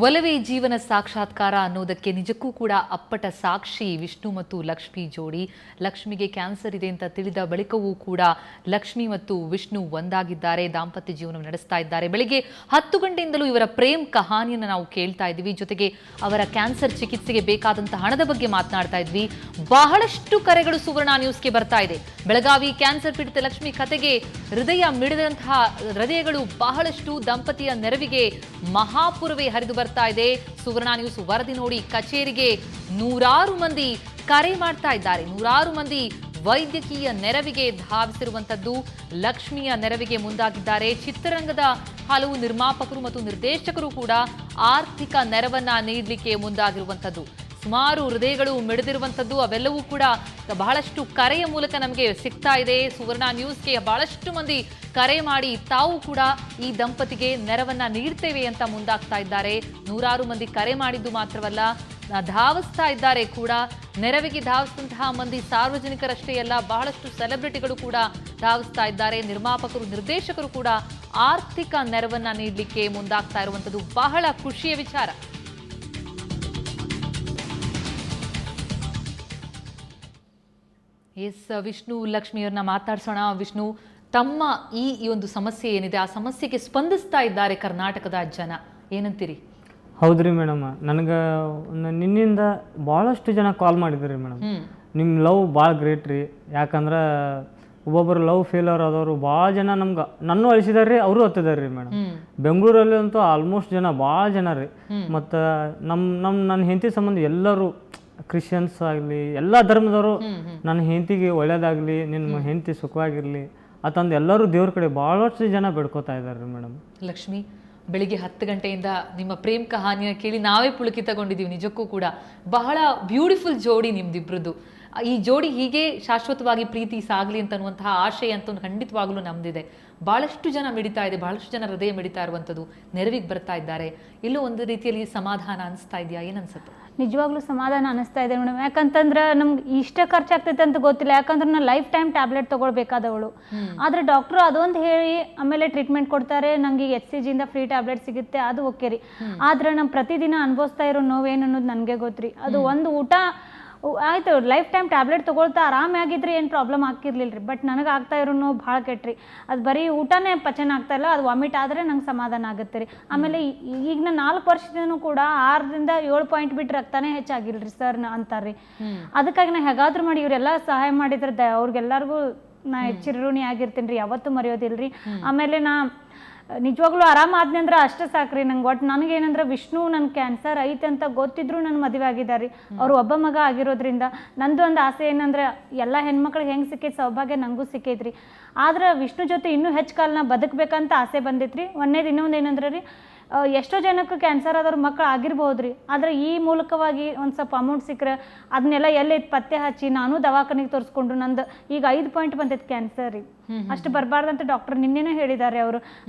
ಒಲವೇ ಜೀವನ ಸಾಕ್ಷಾತ್ಕಾರ ಅನ್ನೋದಕ್ಕೆ ನಿಜಕ್ಕೂ ಕೂಡ ಅಪ್ಪಟ ಸಾಕ್ಷಿ ವಿಷ್ಣು ಮತ್ತು ಲಕ್ಷ್ಮಿ ಜೋಡಿ. ಲಕ್ಷ್ಮಿಗೆ ಕ್ಯಾನ್ಸರ್ ಇದೆ ಅಂತ ತಿಳಿದ ಬಳಿಕವೂ ಕೂಡ ಲಕ್ಷ್ಮಿ ಮತ್ತು ವಿಷ್ಣು ಒಂದಾಗಿದ್ದಾರೆ, ದಾಂಪತ್ಯ ಜೀವನ ನಡೆಸ್ತಾ ಇದ್ದಾರೆ. ಬೆಳಿಗ್ಗೆ 10 ಗಂಟೆಯಿಂದಲೂ ಇವರ ಪ್ರೇಮ್ ಕಹಾನಿಯನ್ನು ನಾವು ಕೇಳ್ತಾ ಇದ್ವಿ. ಜೊತೆಗೆ ಅವರ ಕ್ಯಾನ್ಸರ್ ಚಿಕಿತ್ಸೆಗೆ ಬೇಕಾದಂತಹ ಹಣದ ಬಗ್ಗೆ ಮಾತನಾಡ್ತಾ ಇದ್ವಿ. ಬಹಳಷ್ಟು ಕರೆಗಳು ಸುವರ್ಣ ನ್ಯೂಸ್ಗೆ ಬರ್ತಾ ಇದೆ. ಬೆಳಗಾವಿ ಕ್ಯಾನ್ಸರ್ ಪೀಡಿತ ಲಕ್ಷ್ಮಿ ಕತೆಗೆ ಹೃದಯ ಮಿಡಿದಂತಹ ಹೃದಯಗಳು ಬಹಳಷ್ಟು. ದಂಪತಿಯ ನೆರವಿಗೆ ಮಹಾಪುರವೇ ಹರಿದು ಬರ್ತಾ ಇದೆ. ಸುವರ್ಣ ನ್ಯೂಸ್ ವರದಿ ನೋಡಿ ಕಚೇರಿಗೆ ನೂರಾರು ಮಂದಿ ಕರೆ ಮಾಡ್ತಾ ಇದ್ದಾರೆ. ನೂರಾರು ಮಂದಿ ವೈದ್ಯಕೀಯ ನೆರವಿಗೆ ಧಾವಿಸಿರುವಂತದ್ದು, ಲಕ್ಷ್ಮಿಯ ನೆರವಿಗೆ ಮುಂದಾಗಿದ್ದಾರೆ. ಚಿತ್ರರಂಗದ ಹಲವು ನಿರ್ಮಾಪಕರು ಮತ್ತು ನಿರ್ದೇಶಕರು ಕೂಡ ಆರ್ಥಿಕ ನೆರವನ್ನ ನೀಡಲಿಕ್ಕೆ ಮುಂದಾಗಿರುವಂತದ್ದು. ಸುಮಾರು ಹೃದಯಗಳು ಮಿಡಿದಿರುವಂಥದ್ದು, ಅವೆಲ್ಲವೂ ಕೂಡ ಬಹಳಷ್ಟು ಕರೆಯ ಮೂಲಕ ನಮಗೆ ಸಿಗ್ತಾ ಇದೆ. ಸುವರ್ಣ ನ್ಯೂಸ್ಗೆ ಬಹಳಷ್ಟು ಮಂದಿ ಕರೆ ಮಾಡಿ ತಾವು ಕೂಡ ಈ ದಂಪತಿಗೆ ನೆರವನ್ನ ನೀಡ್ತೇವೆ ಅಂತ ಮುಂದಾಗ್ತಾ ಇದ್ದಾರೆ. ನೂರಾರು ಮಂದಿ ಕರೆ ಮಾಡಿದ್ದು ಮಾತ್ರವಲ್ಲ, ಧಾವಿಸ್ತಾ ಇದ್ದಾರೆ ಕೂಡ. ನೆರವಿಗೆ ಧಾವಿಸಿದಂತಹ ಮಂದಿ ಸಾರ್ವಜನಿಕರಷ್ಟೇ ಅಲ್ಲ, ಬಹಳಷ್ಟು ಸೆಲೆಬ್ರಿಟಿಗಳು ಕೂಡ ಧಾವಿಸ್ತಾ ಇದ್ದಾರೆ. ನಿರ್ಮಾಪಕರು, ನಿರ್ದೇಶಕರು ಕೂಡ ಆರ್ಥಿಕ ನೆರವನ್ನ ನೀಡಲಿಕ್ಕೆ ಮುಂದಾಗ್ತಾ ಇರುವಂಥದ್ದು ಬಹಳ ಖುಷಿಯ ವಿಚಾರ. ಎಸ್, ವಿಷ್ಣು ಲಕ್ಷ್ಮಿಯವ್ರನ್ನ ಮಾತಾಡ್ಸೋಣ. ವಿಷ್ಣು, ತಮ್ಮ ಈ ಒಂದು ಸಮಸ್ಯೆ ಏನಿದೆ, ಆ ಸಮಸ್ಯೆಗೆ ಸ್ಪಂದಿಸ್ತಾ ಇದ್ದಾರೆ ಕರ್ನಾಟಕದ ಜನ, ಏನಂತೀರಿ? ಹೌದ್ರಿ ಮೇಡಮ್, ನನಗೆ ನಿನ್ನಿಂದ ಭಾಳಷ್ಟು ಜನ ಕಾಲ್ ಮಾಡಿದ್ರಿ ಮೇಡಮ್. ನಿಮ್ಮ ಲವ್ ಭಾಳ ಗ್ರೇಟ್ ರೀ. ಯಾಕಂದ್ರೆ ಒಬ್ಬೊಬ್ಬರು ಲವ್ ಫೇಲರ್ ಆದವರು ಭಾಳ ಜನ ನಮ್ಗೆ ನನ್ನೂ ಅಳಿಸಿದಾರೆ ರೀ, ಅವರು ಹತ್ತಿದಾರೆ ರೀ ಮೇಡಮ್. ಬೆಂಗಳೂರಲ್ಲಿ ಅಂತೂ ಆಲ್ಮೋಸ್ಟ್ ಜನ ಭಾಳ ಜನ ರೀ. ಮತ್ತು ನನ್ನ ಹೆಂಡತಿ ಸಂಬಂಧ ಎಲ್ಲರೂ ಕ್ರಿಶ್ಚಿಯನ್ಸ್ ಆಗಲಿ, ಎಲ್ಲ ಧರ್ಮದವರು ನನ್ನ ಹೆಂಡತಿಗೆ ಒಳ್ಳೇದಾಗಲಿ, ನಿನ್ನ ಹೆಂಡತಿ ಸುಖವಾಗಿರಲಿ ಅಂತಂದು ಎಲ್ಲರೂ ದೇವ್ರ ಕಡೆ ಭಾಳಷ್ಟು ಜನ ಬೇಡ್ಕೋತಾ ಇದ್ದಾರೆ ರೀ ಮೇಡಮ್. ಲಕ್ಷ್ಮಿ, ಬೆಳಿಗ್ಗೆ 10 ಗಂಟೆಯಿಂದ ನಿಮ್ಮ ಪ್ರೇಮ್ ಕಹಾನಿಯ ಕೇಳಿ ನಾವೇ ಪುಳಕಿತಗೊಂಡಿದ್ದೀವಿ. ನಿಜಕ್ಕೂ ಕೂಡ ಬಹಳ ಬ್ಯೂಟಿಫುಲ್ ಜೋಡಿ ನಿಮ್ದಿಬ್ರದ್ದು. ಈ ಜೋಡಿ ಹೀಗೆ ಶಾಶ್ವತವಾಗಿ ಪ್ರೀತಿ ಸಾಗಲಿ ಅಂತನ್ನುವಂತಹ ಆಶಯ ಅಂತೂ ಖಂಡಿತವಾಗ್ಲೂ ನಮ್ದಿದೆ. ಬಹಳಷ್ಟು ಜನ ಮಿಡಿತಾ ಇದೆ, ಬಹಳಷ್ಟು ಜನ ಹೃದಯ ಮಿಡಿತಾ ಇರುವಂಥದ್ದು, ನೆರವಿಗೆ ಬರ್ತಾ ಇದ್ದಾರೆ. ಎಲ್ಲೋ ಒಂದು ರೀತಿಯಲ್ಲಿ ಸಮಾಧಾನ ಅನಿಸ್ತಾ ಇದೆಯಾ? ಏನನ್ಸುತ್ತೆ? ನಿಜವಾಗ್ಲೂ ಸಮಾಧಾನ ಅನಿಸ್ತಾ ಇದೆ ಮೇಡಮ್. ಯಾಕಂತಂದ್ರೆ ನಮ್ಗೆ ಇಷ್ಟ ಖರ್ಚಾಗ್ತೈತೆ ಅಂತ ಗೊತ್ತಿಲ್ಲ. ಯಾಕಂದ್ರೆ ನಾನು ಲೈಫ್ ಟೈಮ್ ಟ್ಯಾಬ್ಲೆಟ್ ತೊಗೊಳ್ಬೇಕಾದವಳು. ಆದರೆ ಡಾಕ್ಟ್ರು ಅದೊಂದು ಹೇಳಿ ಆಮೇಲೆ ಟ್ರೀಟ್ಮೆಂಟ್ ಕೊಡ್ತಾರೆ. ನಂಗೆ HCG ಇಂದ ಫ್ರೀ ಟ್ಯಾಬ್ಲೆಟ್ ಸಿಗುತ್ತೆ, ಅದು ಓಕೆ ರೀ. ಆದ್ರೆ ನಾನು ಪ್ರತಿದಿನ ಅನುಭವಿಸ್ತಾ ಇರೋ ನೋವೇನು ಅನ್ನೋದು ನನಗೆ ಗೊತ್ತು. ಅದು ಒಂದು ಊಟ ಆಯ್ತು, ಲೈಫ್ ಟೈಮ್ ಟ್ಯಾಬ್ಲೆಟ್ ತೊಗೊಳ್ತಾ ಆರಾಮಾಗಿದ್ರೆ ಏನು ಪ್ರಾಬ್ಲಮ್ ಆಗ್ತಿರ್ಲಿಲ್ಲ ರೀ. ಬಟ್ ನನಗೆ ಆಗ್ತಾ ಇರೋ ನೋವು ಭಾಳ ಕೆಟ್ರಿ. ಅದು ಬರೀ ಊಟನೇ ಪಚನ ಆಗ್ತಾ ಇಲ್ಲ, ಅದು ವಾಮಿಟ್ ಆದರೆ ನಂಗೆ ಸಮಾಧಾನ ಆಗುತ್ತೆ ರೀ. ಆಮೇಲೆ ಈಗ ನಾನು 4 ವರ್ಷದಿಂದನೂ ಕೂಡ 6ರಿಂದ 7 ಪಾಯಿಂಟ್ ಬಿಟ್ಟು ರಕ್ತನೇ ಹೆಚ್ಚಾಗಿಲ್ರಿ ಸರ್ ಅಂತಾರ್ರಿ. ಅದಕ್ಕಾಗಿ ನಾ ಹೇಗಾದ್ರೂ ಮಾಡಿ ಇವರೆಲ್ಲ ಸಹಾಯ ಮಾಡಿದ್ರೆ ಅವ್ರಿಗೆಲ್ಲರಿಗೂ ನಾ ಚಿರಋಣಿ ಆಗಿರ್ತೀನಿ ರೀ, ಯಾವತ್ತೂ ಮರೆಯೋದಿಲ್ರಿ. ಆಮೇಲೆ ನಾ ನಿಜವಾಗ್ಲೂ ಆರಾಮಾದ್ನಿ ಅಂದ್ರೆ ಅಷ್ಟೇ ಸಾಕ್ರಿ ನಂಗೆ. ಒಟ್ಟು ನನಗೇನಂದ್ರೆ ವಿಷ್ಣು ನನ್ನ ಕ್ಯಾನ್ಸರ್ ಐತೆ ಅಂತ ಗೊತ್ತಿದ್ರು ನನ್ನ ಮದುವೆ ಆಗಿದ್ದಾರೆ. ಅವ್ರು ಒಬ್ಬ ಮಗ ಆಗಿರೋದ್ರಿಂದ ನಂದು ಒಂದು ಆಸೆ ಏನಂದ್ರೆ ಎಲ್ಲ ಹೆಣ್ಮಕ್ಳಿಗೆ ಹೆಂಗೆ ಸಿಕ್ಕೈತೆ ಸೌಭಾಗ್ಯ ನನಗೂ ಸಿಕ್ಕೈತ್ರಿ. ಆದ್ರೆ ವಿಷ್ಣು ಜೊತೆ ಇನ್ನೂ ಹೆಚ್ಚು ಕಾಲನ ಬದುಕಬೇಕಂತ ಆಸೆ ಬಂದಿತ್ತು ರೀ. ಒಂದೇದು ಇನ್ನೊಂದು ಏನಂದ್ರೆ ರೀ, ಎಷ್ಟೋ ಜನಕ್ಕೆ ಕ್ಯಾನ್ಸರ್ ಆದವ್ರ ಮಕ್ಕಳು ಆಗಿರ್ಬೋದು ರೀ. ಆದರೆ ಈ ಮೂಲಕವಾಗಿ ಒಂದು ಸ್ವಲ್ಪ ಅಮೌಂಟ್ ಸಿಕ್ಕರೆ ಅದನ್ನೆಲ್ಲ ಎಲ್ಲೈತೆ ಪತ್ತೆ ಹಚ್ಚಿ ನಾನು ದವಾಖಾನೆಗೆ ತೋರಿಸ್ಕೊಂಡು ನಂದು ಈಗ 5 ಪಾಯಿಂಟ್ ಬಂದೈತೆ ಕ್ಯಾನ್ಸರ್ ರೀ. ಅಷ್ಟು ಬರಬಾರ್ದಂತ ಡಾಕ್ಟರ್ ನಿನ್ನೆನೇ ಹೇಳಿದ್ದಾರೆ ಅವರು.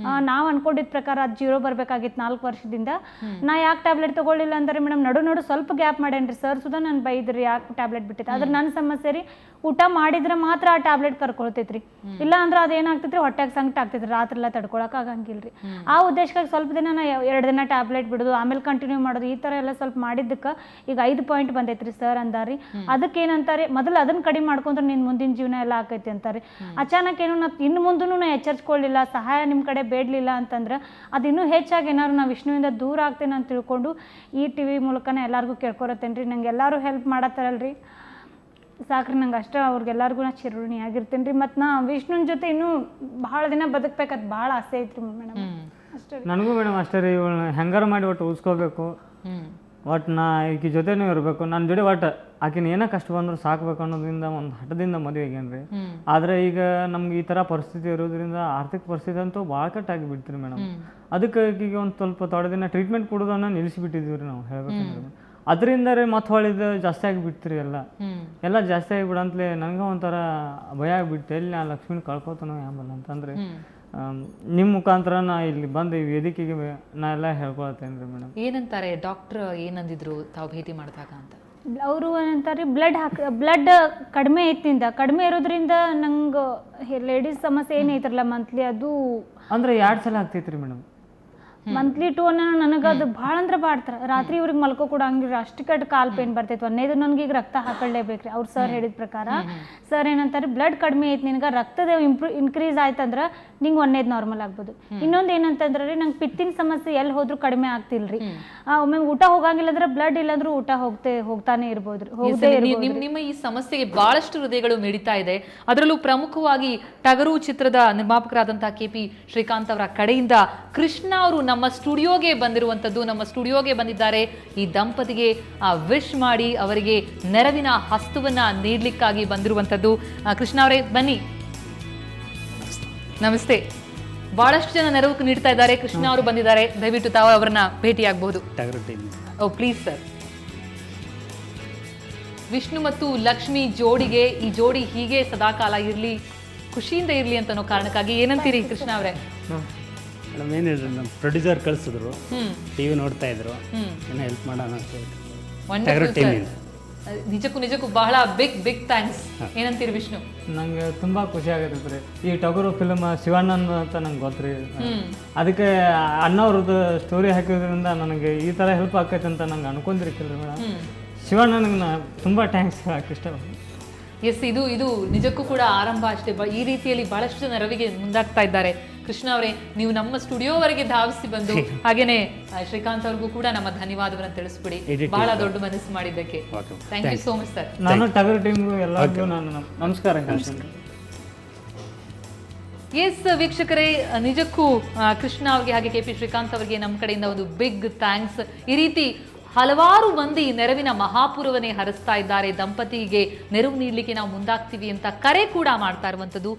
ನಾವು ಅನ್ಕೊಂಡಿದ್ದ ಪ್ರಕಾರ ಅದು 0 ಬರಬೇಕಾಗಿತ್ತು 4 ವರ್ಷದಿಂದ. ನಾ ಯಾಕೆ ಟ್ಯಾಬ್ಲೆಟ್ ತೊಗೊಳ್ಳಿಲ್ಲ ಅಂದ್ರೆ ಮೇಡಮ್ ನಡು ಸ್ವಲ್ಪ ಗ್ಯಾಪ್ ಮಾಡೇನ್ರಿ ಸರ್. ಸುಧಾ ನಾನು ಬೈದ್ರಿ ಯಾಕೆ ಟ್ಯಾಬ್ಲೆಟ್ ಬಿಟ್ಟಿತ್ತು. ಆದ್ರೆ ನನ್ನ ಸಮಸ್ಯೆ ರೀ, ಊಟ ಮಾಡಿದ್ರೆ ಮಾತ್ರ ಆ ಟ್ಯಾಬ್ಲೆಟ್ ಕರ್ಕೊಳ್ತೈತ್ರಿ. ಇಲ್ಲ ಅಂದ್ರೆ ಅದೇನಾಗ್ತೈತ್ರಿ, ಹೊಟ್ಟೆಗೆ ಸಂಕಟ ಆಗ್ತೈತ್ರಿ, ರಾತ್ರಿ ಎಲ್ಲ ತಡ್ಕೊಳಕ್ ಆಗಂಗಿಲ್ರಿ. ಆ ಉದ್ದೇಶಕ್ಕಾಗಿ ಸ್ವಲ್ಪ ದಿನ ನಾ 2 ದಿನ ಟ್ಯಾಬ್ಲೆಟ್ ಬಿಡೋದು, ಆಮೇಲೆ ಕಂಟಿನ್ಯೂ ಮಾಡೋದು, ಈ ಥರ ಎಲ್ಲ ಸ್ವಲ್ಪ ಮಾಡಿದ್ದಕ್ಕೆ ಈಗ 5 ಪಾಯಿಂಟ್ ಬಂದೈತ್ರಿ ಸರ್ ಅಂದಾರಿ. ಅದಕ್ಕೆ ಏನಂತಾರೆ, ಮೊದಲು ಅದನ್ನ ಕಡಿಮೆ ಮಾಡ್ಕೊಂಡ್ರೆ ನಿನ್ನ ಮುಂದಿನ ಜೀವನ ಎಲ್ಲ ಆಕೈತಿ ಅಂತಾರೆ. ಅಚಾನಕ್ ಏನೋ ನಾ ಇನ್ನು ಮುಂದೂ ನಾ ಎಚ್ಚರಿಸ್ಕೊಳ್ಳಿಲ್ಲ, ಸಹಾಯ ನಿಮ್ಮ ಕಡೆ ಬೇಡಲಿಲ್ಲ ಅಂತಂದ್ರೆ ಅದು ಇನ್ನೂ ಹೆಚ್ಚಾಗಿ ಏನಾದ್ರು ನಾ ವಿಷ್ಣುವಿಂದ ದೂರ ಆಗ್ತೇನೆ ಅಂತ ತಿಳ್ಕೊಂಡು ಈ TV ಮೂಲಕನೇ ಎಲ್ಲರಿಗೂ ಕೇಳ್ಕೊರತ್ತೇನೆ ರೀ. ನಂಗೆ ಎಲ್ಲರೂ ಹೆಲ್ಪ್ ಮಾಡತ್ತಾರಲ್ರಿ, ಸಾಕ್ರಿ ನಂಗೆ ಅಷ್ಟೇ. ಅವ್ರಿಗೆಲ್ಲರಿಗೂ ನಾ ಚಿರಋಣಿ ಆಗಿರ್ತೇನೆ ರೀ. ಮತ್ತು ನಾ ವಿಷ್ಣುವಿನ ಜೊತೆ ಇನ್ನೂ ಭಾಳ ದಿನ ಬದುಕಬೇಕಂತ ಭಾಳ ಆಸೆ ಐತ್ರಿ ಮೇಡಮ್. ಅಷ್ಟೇ ನನಗೂ ಮೇಡಮ್ ಅಷ್ಟೇ ರೀ. ಹೆಂಗಾರ ಮಾಡಿ ಒಟ್ಟು ಉಳಿಸ್ಕೋಬೇಕು, ಒಟ್ಟು ನಾ ಈಕಿ ಜೊತೆನೂ ಇರಬೇಕು, ನನ್ನ ಜೊತೆ ಒಟ್ಟು ಆಕಿನ ಏನೋ ಕಷ್ಟ ಬಂದರೂ ಸಾಕಬೇಕು ಅನ್ನೋದ್ರಿಂದ ಒಂದು ಹಠದಿಂದ ಮದುವೆ ಆಗೇನ್ರಿ. ಆದರೆ ಈಗ ನಮ್ಗೆ ಈ ಥರ ಪರಿಸ್ಥಿತಿ ಇರೋದ್ರಿಂದ ಆರ್ಥಿಕ ಪರಿಸ್ಥಿತಿ ಅಂತೂ ಭಾಳ ಕಟ್ಟಾಗಿ ಬಿಡ್ತೀರಿ ಮೇಡಮ್. ಅದಕ್ಕೆ ಈಗ ಒಂದು ಸ್ವಲ್ಪ ತೊಡೆ ದಿನ ಟ್ರೀಟ್ಮೆಂಟ್ ಕೊಡೋದನ್ನ ನಿಲ್ಲಿಸಿಬಿಟ್ಟಿದ್ದೀವಿ ರೀ ನಾವು ಹೇಳ್ಬೇಕಂದ್ರೆ. ಅದರಿಂದ ರೀ ಮತ್ತೆ ಹೊಳಿದ ಜಾಸ್ತಿ ಆಗಿಬಿಡ್ತೀರಿ, ಎಲ್ಲ ಜಾಸ್ತಿ ಆಗಿಬಿಡಂತಲೇ ನನಗೆ ಒಂಥರ ಭಯ ಆಗಿಬಿಡ್ತು. ಎಲ್ಲಿ ನಾ ಲಕ್ಷ್ಮಿನ ಕಳ್ಕೊತಾನೋ ಯಾಂಬಲ್ಲ ಅಂತಂದ್ರೆ ನಿಮ್ಮ ಮುಖಾಂತರ ನಾ ಇಲ್ಲಿ ಬಂದು ಈ ವೇದಿಕೆಗೆ ನಾ ಎಲ್ಲ ಹೇಳ್ಕೊಳ್ತೇನೆ ರೀ ಮೇಡಮ್. ಏನಂತಾರೆ ಡಾಕ್ಟರ್, ಏನಂದಿದ್ರು ತಾವು ಭೇಟಿ ಮಾಡಿದಾಗ ಅಂತ? ಅವರು ಏನಂತಾರೆ, ಬ್ಲಡ್ ಕಡಿಮೆ ಐತಿಂದ ಕಡಿಮೆ ಇರೋದ್ರಿಂದ ನಂಗೆ ಲೇಡೀಸ್ ಸಮಸ್ಯೆ ಏನೈತ್ರಲ್ಲ ಮಂತ್ಲಿ ಅದು ಅಂದ್ರೆ 2 ಸಲ ಆಗ್ತೈತ್ರಿ ಮೇಡಮ್. ಮಂತ್ಲಿ 2 ನನಗೆ ಅದು ಭಾಳ ಅಂದ್ರೆ ಬಾಡ್ತಾರೆ. ರಾತ್ರಿ ಇವ್ರಿಗೆ ಮಲ್ಕೋ ಕೂಡ ಹಂಗಿಲ್ಲ, ಅಷ್ಟು ಕಟ್ ಕಾಲ್ ಪೇನ್ ಬರ್ತೈತೆ. ಒಂದೇದು ನನಗೆ ಈಗ ರಕ್ತ ಹಾಕೊಳ್ಳೇಬೇಕ್ರಿ. ಅವ್ರು ಸರ್ ಹೇಳಿದ ಪ್ರಕಾರ ಸರ್ ಏನಂತಾರೆ, ಬ್ಲಡ್ ಕಡಿಮೆ ಐತಿ ನಿನಗೆ, ರಕ್ತದ ಇನ್ಕ್ರೀಸ್ ಆಯ್ತಂದ್ರೆ ನಿಂಗೆ ಒಂದೇದು ನಾರ್ಮಲ್ ಆಗ್ಬೋದು. ಇನ್ನೊಂದು ಏನಂತಂದ್ರೆ ರೀ, ನಂಗೆ ಪಿತ್ತಿನ ಸಮಸ್ಯೆ ಎಲ್ಲಿ ಹೋದ್ರೂ ಕಡಿಮೆ ಆಗ್ತಿಲ್ರಿ. ಒಮ್ಮೆ ಊಟ ಹೋಗಂಗಿಲ್ಲ ಅಂದ್ರೆ ಬ್ಲಡ್ ಇಲ್ಲಾಂದ್ರೂ ಊಟ ಹೋಗ್ತಾನೆ ಇರ್ಬೋದ್ರಿ, ಹೋಗದೆ ಇರ್ಬೋದು. ನಿಮ್ಮ ಈ ಸಮಸ್ಯೆಗೆ ಬಹಳಷ್ಟು ಹೃದಯಗಳು ಮಿಡಿತಾ ಇದೆ. ಅದರಲ್ಲೂ ಪ್ರಮುಖವಾಗಿ ಟಗರು ಚಿತ್ರದ ನಿರ್ಮಾಪಕರಾದಂತಹ KP ಶ್ರೀಕಾಂತ್ ಅವರ ಕಡೆಯಿಂದ ಕೃಷ್ಣ ಅವರು ನಮ್ಮ ಸ್ಟುಡಿಯೋಗೆ ಬಂದಿರುವಂಥದ್ದು, ನಮ್ಮ ಸ್ಟುಡಿಯೋಗೆ ಬಂದಿದ್ದಾರೆ. ಈ ದಂಪತಿಗೆ ವಿಶ್ ಮಾಡಿ ಅವರಿಗೆ ನೆರವಿನ ಹಸ್ತವನ್ನ ನೀಡಲಿಕ್ಕಾಗಿ ಬಂದಿರುವಂಥದ್ದು. ಕೃಷ್ಣ ಅವರೇ ಬನ್ನಿ. ನಮಸ್ತೆ. ಬಹಳಷ್ಟು ಜನ ನೆರವು ನೀಡ್ತಾ ಇದ್ದಾರೆ. ಕೃಷ್ಣ ಅವರು ಬಂದಿದ್ದಾರೆ, ದಯವಿಟ್ಟು ತಾವು ಅವರನ್ನ ಭೇಟಿಯಾಗಬಹುದು. ಓ ಪ್ಲೀಸ್ ಸರ್. ವಿಷ್ಣು ಮತ್ತು ಲಕ್ಷ್ಮಿ ಜೋಡಿಗೆ, ಈ ಜೋಡಿ ಹೀಗೆ ಸದಾಕಾಲ ಇರಲಿ, ಖುಷಿಯಿಂದ ಇರಲಿ ಅಂತ ಅನ್ನೋ ಕಾರಣಕ್ಕಾಗಿ ಏನಂತೀರಿ ಕೃಷ್ಣ ಅವರೇ? ಮೇಡಮ್ ಏನು ಹೇಳಿದ್ರು, ನಮ್ಮ ಪ್ರೊಡ್ಯೂಸರ್ ಕಳಿಸಿದ್ರು, TV ನೋಡ್ತಾ ಇದ್ರು, ಏನೋ ಹೆಲ್ಪ್ ಮಾಡೋಣ ಅಂತ ಹೇಳಿ. ನಿಜಕ್ಕೂ ಬಹಳ ಬಿಗ್ ಥ್ಯಾಂಕ್ಸ್. ಏನಂತೀರಿ ವಿಷ್ಣು? ನಂಗೆ ತುಂಬಾ ಖುಷಿ ಆಗತ್ತೈತೆ ರೀ. ಈ ಟಗರು ಫಿಲ್ಮ್ ಶಿವಣ್ಣನ್ ಅಂತ ನಂಗೆ ಗೊತ್ತ್ರಿ. ಅದಕ್ಕೆ ಅಣ್ಣವ್ರದ್ದು ಸ್ಟೋರಿ ಹಾಕಿದ್ರಿಂದ ನನಗೆ ಈ ಥರ ಹೆಲ್ಪ್ ಆಕೈತೆ ಅಂತ ನಂಗೆ ಅನ್ಕೊಂಡಿರ್ಕಿಲ್ಲ ಮೇಡಮ್. ಶಿವಣ್ಣನಿಗೆ ನಾ ತುಂಬ ಥ್ಯಾಂಕ್ಸ್ ಹೇಳಕ್ಕೆ ಇಷ್ಟಪಡ್ತೀನಿ. ಎಸ್, ಇದು ನಿಜಕ್ಕೂ ಕೂಡ ಆರಂಭ ಅಷ್ಟೇ. ಈ ರೀತಿಯಲ್ಲಿ ಬಹಳಷ್ಟು ಜನ ನೆರವಿಗೆ ಮುಂದಾಗ್ತಾ ಇದ್ದಾರೆ. ಕೃಷ್ಣ ಅವರೇ, ನೀವು ನಮ್ಮ ಸ್ಟುಡಿಯೋವರೆಗೆ ಧಾವಿಸಿ ಬಂದು ಹಾಗೇನೆ ಶ್ರೀಕಾಂತ್ ಅವ್ರಿಗೂ ಕೂಡ ನಮ್ಮ ಧನ್ಯವಾದವನ್ನು ತಿಳಿಸ್ಬಿಡಿ, ಬಹಳ ದೊಡ್ಡ ಮನಸ್ಸು ಮಾಡಿದ್ದಕ್ಕೆ. Thank you so much sir. ನಾನು ಟಗರು ಟೀಮ್ಗೂ ಎಲ್ಲರಿಗೂ ನಾನು ನಮಸ್ಕಾರ ಹೇಳ್ತೀನಿ. ಎಸ್ ವೀಕ್ಷಕರೇ, ನಿಜಕ್ಕೂ ಕೃಷ್ಣ ಅವ್ರಿಗೆ ಹಾಗೆ KP ಶ್ರೀಕಾಂತ್ ಅವರಿಗೆ ನಮ್ಮ ಕಡೆಯಿಂದ ಒಂದು ಬಿಗ್ ಥ್ಯಾಂಕ್ಸ್. ಈ ರೀತಿ ಹಲವಾರು ಮಂದಿ ನೆರವಿನ ಮಹಾಪೂರವನ್ನೇ ಹರಿಸ್ತಾ ಇದ್ದಾರೆ. ದಂಪತಿಗೆ ನೆರವು ನೀಡಲಿಕ್ಕೆ ನಾವು ಮುಂದಾಗ್ತೀವಿ ಅಂತ ಕರೆ ಕೂಡ ಮಾಡ್ತಾ ಇರುವಂಥದ್ದು.